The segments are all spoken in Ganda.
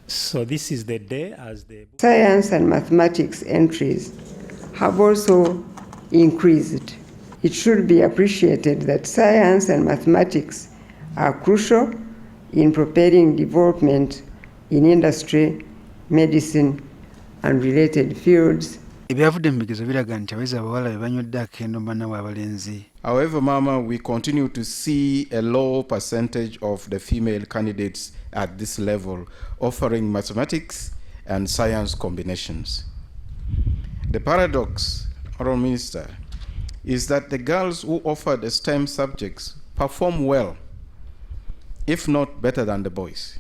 So this is the day as the Science and mathematics entries have also increased. It should be appreciated that science and mathematics are crucial in propelling development in industry, medicine, and related fields. Ebyavudde mu bigezo biraga nti abayizi abawala be banywedde akendo bannaabwe abalenzi. However, Mama, we continue to see a low percentage of the female candidates at this level offering mathematics and science combinations. The paradox, Honourable Minister, is that the girls who offered the STEM subjects perform well, if not better than the boys.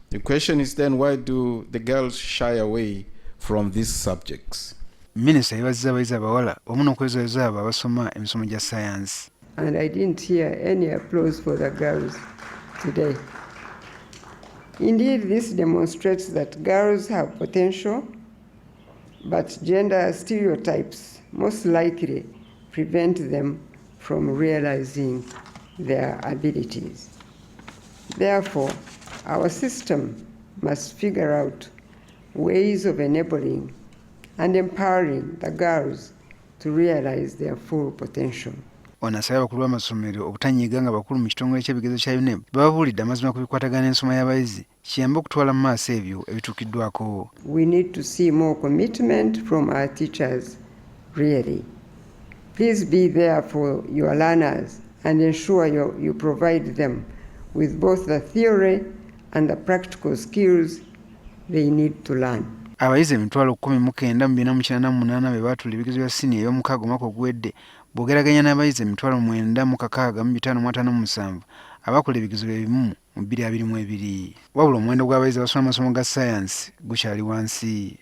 The question is then, why do the girls shy away from these subjects? Minisita yabazza abayizi abawala wamu n'okwezaayo abo abasoma emisomo gya sayansi. And I didn't hear any applause for the girls today. Indeed, this demonstrates that girls have potential, but gender stereotypes most likely prevent them from realizing their abilities. Therefore, our system must figure out ways of enabling and empowering the girls to realize their full potential. Ono asabye abakulu b'amasomero obutanyiiga nga bakulu mu kitongole ky'ebigezo kya UNEB bababuulidde amazima ku bikwatagana n'ensoma y'abayizi kiyambe okutwala mu maaso ebyo ebituukiddwako. We need to see more commitment from our teachers, really. Please be there for your learners and ensure you provide them with both the theory and the practical skills they need to learn. Abayizi 1,998 be baatula ebigezo bya Siniya ey'omukaga omwaka oguwedde bw'ogeraganya n'abayizi 9,957 abakola ebigezo bye bimu mu 2022. Wabula omuwendo gw'abayizi abasoma amasomo ga sayansi gukyali wansi.